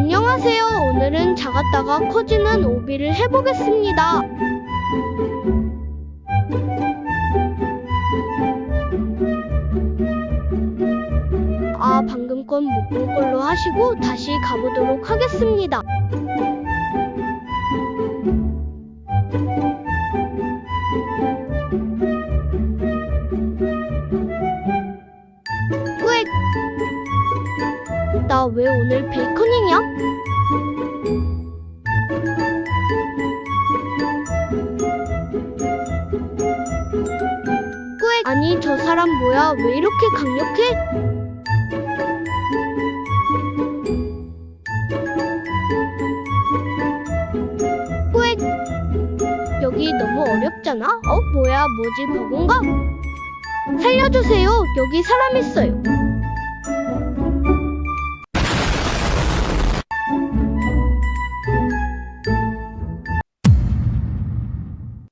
안녕하세요. 오늘은 작았다가 커지는 오비를 해보겠습니다. 방금 건 못 본 걸로 하시고 다시 가보도록 하겠습니다. 꾸액! 나 왜 오늘 베이컨이냐? 꾸액! 아니 저 사람 뭐야? 왜 이렇게 강력해? 꾸액! 여기 너무 어렵잖아? 뭐야 뭐지 버그인가? 살려주세요. 여기 사람 있어요.